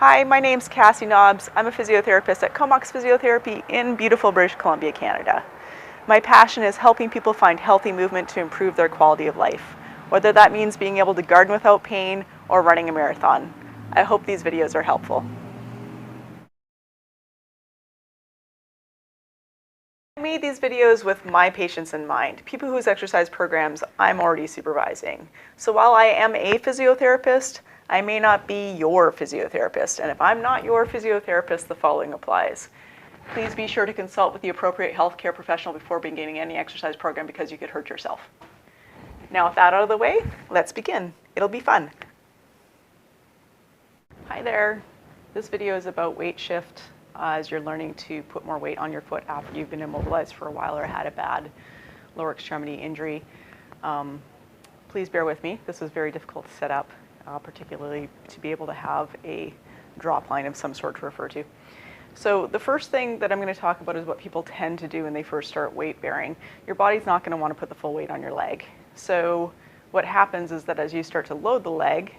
Hi, my name's Cassie Nobbs. I'm a physiotherapist at Comox Physiotherapy in beautiful British Columbia, Canada. My passion is helping people find healthy movement to improve their quality of life, whether that means being able to garden without pain or running a marathon. I hope these videos are helpful. I made these videos with my patients in mind, people whose exercise programs I'm already supervising. So while I am a physiotherapist, I may not be your physiotherapist, and if I'm not your physiotherapist, the following applies. Please be sure to consult with the appropriate healthcare professional before beginning any exercise program because you could hurt yourself. Now with that out of the way, let's begin. It'll be fun. Hi there. This video is about weight shift as you're learning to put more weight on your foot after you've been immobilized for a while or had a bad lower extremity injury. Please bear with me. This is very difficult to set up. Particularly to be able to have a drop line of some sort to refer to. So the first thing that I'm going to talk about is what people tend to do when they first start weight bearing. Your body's not going to want to put the full weight on your leg. So what happens is that as you start to load the leg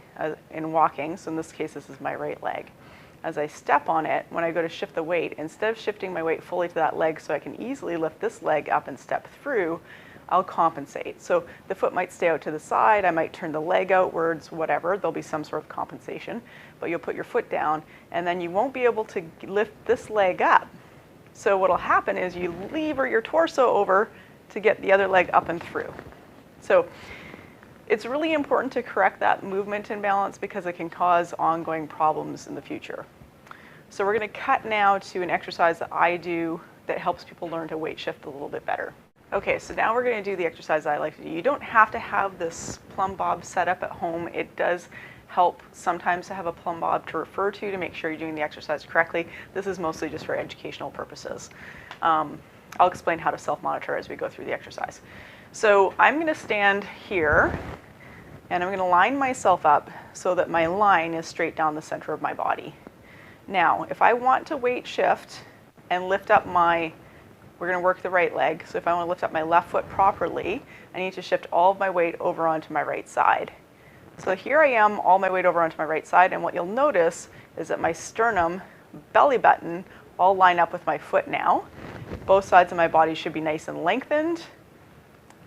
in walking, so in this case this is my right leg, as I step on it, when I go to shift the weight, instead of shifting my weight fully to that leg so I can easily lift this leg up and step through, I'll compensate. So the foot might stay out to the side, I might turn the leg outwards, whatever, there'll be some sort of compensation, but you'll put your foot down and then you won't be able to lift this leg up. So what'll happen is you lever your torso over to get the other leg up and through. So it's really important to correct that movement imbalance because it can cause ongoing problems in the future. So we're going to cut now to an exercise that I do that helps people learn to weight shift a little bit better. Okay, so now we're going to do the exercise I like to do. You don't have to have this plumb bob set up at home. It does help sometimes to have a plumb bob to refer to make sure you're doing the exercise correctly. This is mostly just for educational purposes. I'll explain how to self-monitor as we go through the exercise. So I'm going to stand here and I'm going to line myself up so that my line is straight down the center of my body. Now, if I want to weight shift and lift up we're going to work the right leg. So if I want to lift up my left foot properly, I need to shift all of my weight over onto my right side. So here I am, all my weight over onto my right side, and what you'll notice is that my sternum, belly button, all line up with my foot now. Both sides of my body should be nice and lengthened,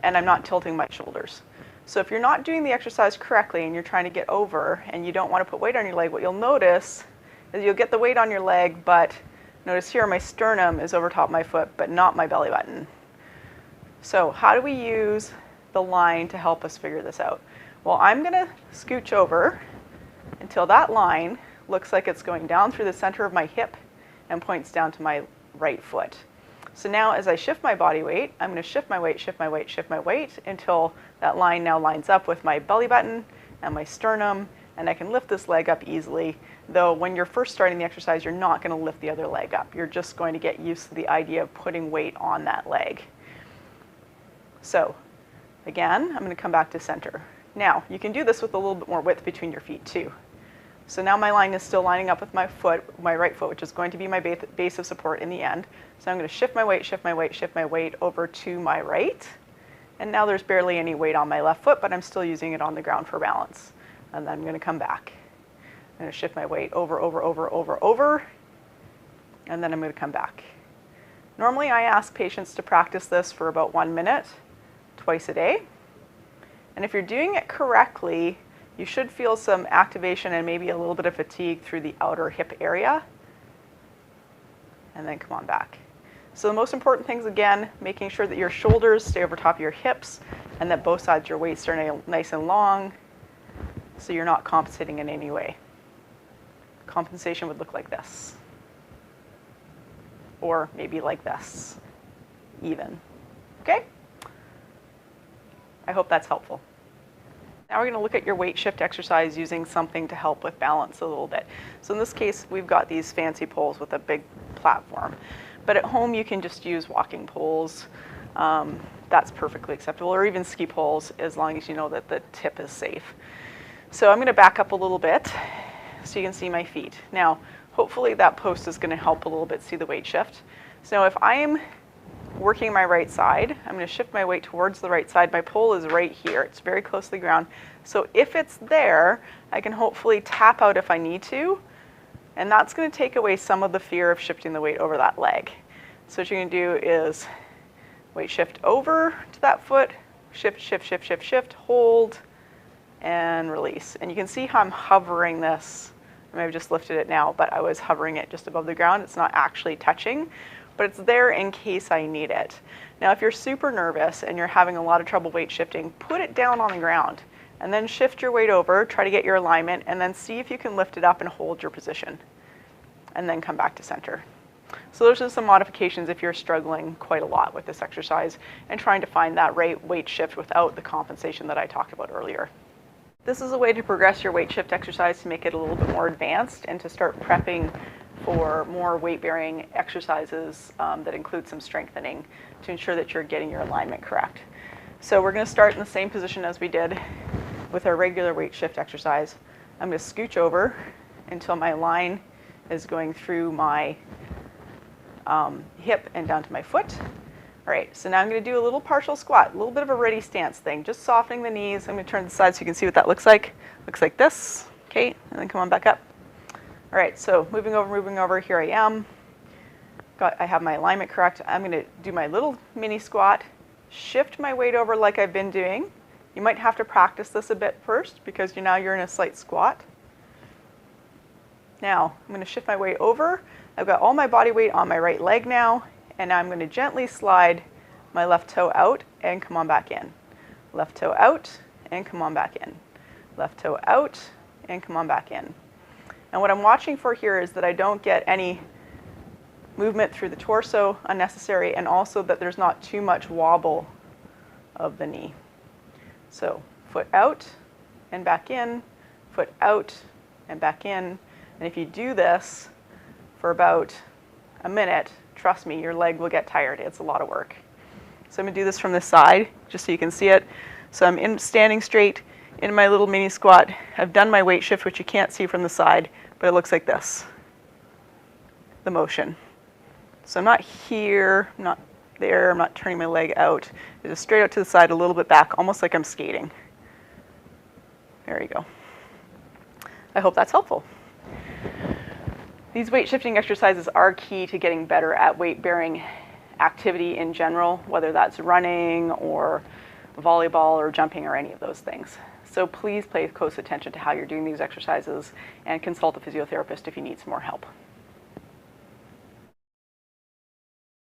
and I'm not tilting my shoulders. So if you're not doing the exercise correctly and you're trying to get over and you don't want to put weight on your leg, what you'll notice is you'll get the weight on your leg, but notice here my sternum is over top of my foot, but not my belly button. So how do we use the line to help us figure this out? Well, I'm going to scooch over until that line looks like it's going down through the center of my hip and points down to my right foot. So now as I shift my body weight, I'm going to shift my weight, shift my weight, shift my weight until that line now lines up with my belly button and my sternum, and I can lift this leg up easily. Though when you're first starting the exercise, you're not going to lift the other leg up. You're just going to get used to the idea of putting weight on that leg. So again, I'm going to come back to center. Now, you can do this with a little bit more width between your feet too. So now my line is still lining up with my foot, my right foot, which is going to be my base of support in the end. So I'm going to shift my weight, shift my weight, shift my weight over to my right. And now there's barely any weight on my left foot, but I'm still using it on the ground for balance. And then I'm going to come back. I'm going to shift my weight over, and then I'm going to come back. Normally I ask patients to practice this for about 1 minute, twice a day. And if you're doing it correctly, you should feel some activation and maybe a little bit of fatigue through the outer hip area. And then come on back. So the most important things, again, making sure that your shoulders stay over top of your hips and that both sides of your waist are nice and long so you're not compensating in any way. Compensation would look like this. Or maybe like this, even. Okay? I hope that's helpful. Now we're going to look at your weight shift exercise using something to help with balance a little bit. So in this case, we've got these fancy poles with a big platform. But at home, you can just use walking poles. That's perfectly acceptable, or even ski poles, as long as you know that the tip is safe. So I'm going to back up a little bit so you can see my feet. Now, hopefully that post is going to help a little bit see the weight shift. So if I am working my right side, I'm going to shift my weight towards the right side. My pole is right here. It's very close to the ground. So if it's there, I can hopefully tap out if I need to, And that's going to take away some of the fear of shifting the weight over that leg. So what you're going to do is weight shift over to that foot, shift, shift, shift, shift, shift, hold, and release. And you can see how I'm hovering this. I may have just lifted it now, but I was hovering it just above the ground. It's not actually touching, but it's there in case I need it. Now, if you're super nervous and you're having a lot of trouble weight shifting, put it down on the ground and then shift your weight over, try to get your alignment, and then see if you can lift it up and hold your position, and then come back to center. So those are some modifications if you're struggling quite a lot with this exercise and trying to find that right weight shift without the compensation that I talked about earlier. This is a way to progress your weight shift exercise to make it a little bit more advanced and to start prepping for more weight-bearing exercises that include some strengthening to ensure that you're getting your alignment correct. So we're going to start in the same position as we did with our regular weight shift exercise. I'm going to scooch over until my line is going through my hip and down to my foot. All right, so now I'm going to do a little partial squat, a little bit of a ready stance thing, just softening the knees. I'm going to turn to the side so you can see what that looks like. Looks like this, okay, and then come on back up. All right, so moving over, here I am. I have my alignment correct. I'm going to do my little mini squat, shift my weight over like I've been doing. You might have to practice this a bit first because now you're in a slight squat. Now, I'm going to shift my weight over. I've got all my body weight on my right leg now, and now I'm going to gently slide my left toe out and come on back in. Left toe out and come on back in. Left toe out and come on back in. And what I'm watching for here is that I don't get any movement through the torso unnecessary, and also that there's not too much wobble of the knee. So foot out and back in, foot out and back in. And if you do this for about a minute, trust me, your leg will get tired. It's a lot of work. So I'm going to do this from this side, just so you can see it. So I'm standing straight in my little mini squat. I've done my weight shift, which you can't see from the side, but it looks like this, the motion. So I'm not here, I'm not there, I'm not turning my leg out. It's just straight out to the side, a little bit back, almost like I'm skating. There you go. I hope that's helpful. These weight shifting exercises are key to getting better at weight-bearing activity in general, whether that's running or volleyball or jumping or any of those things. So please pay close attention to how you're doing these exercises and consult a physiotherapist if you need some more help.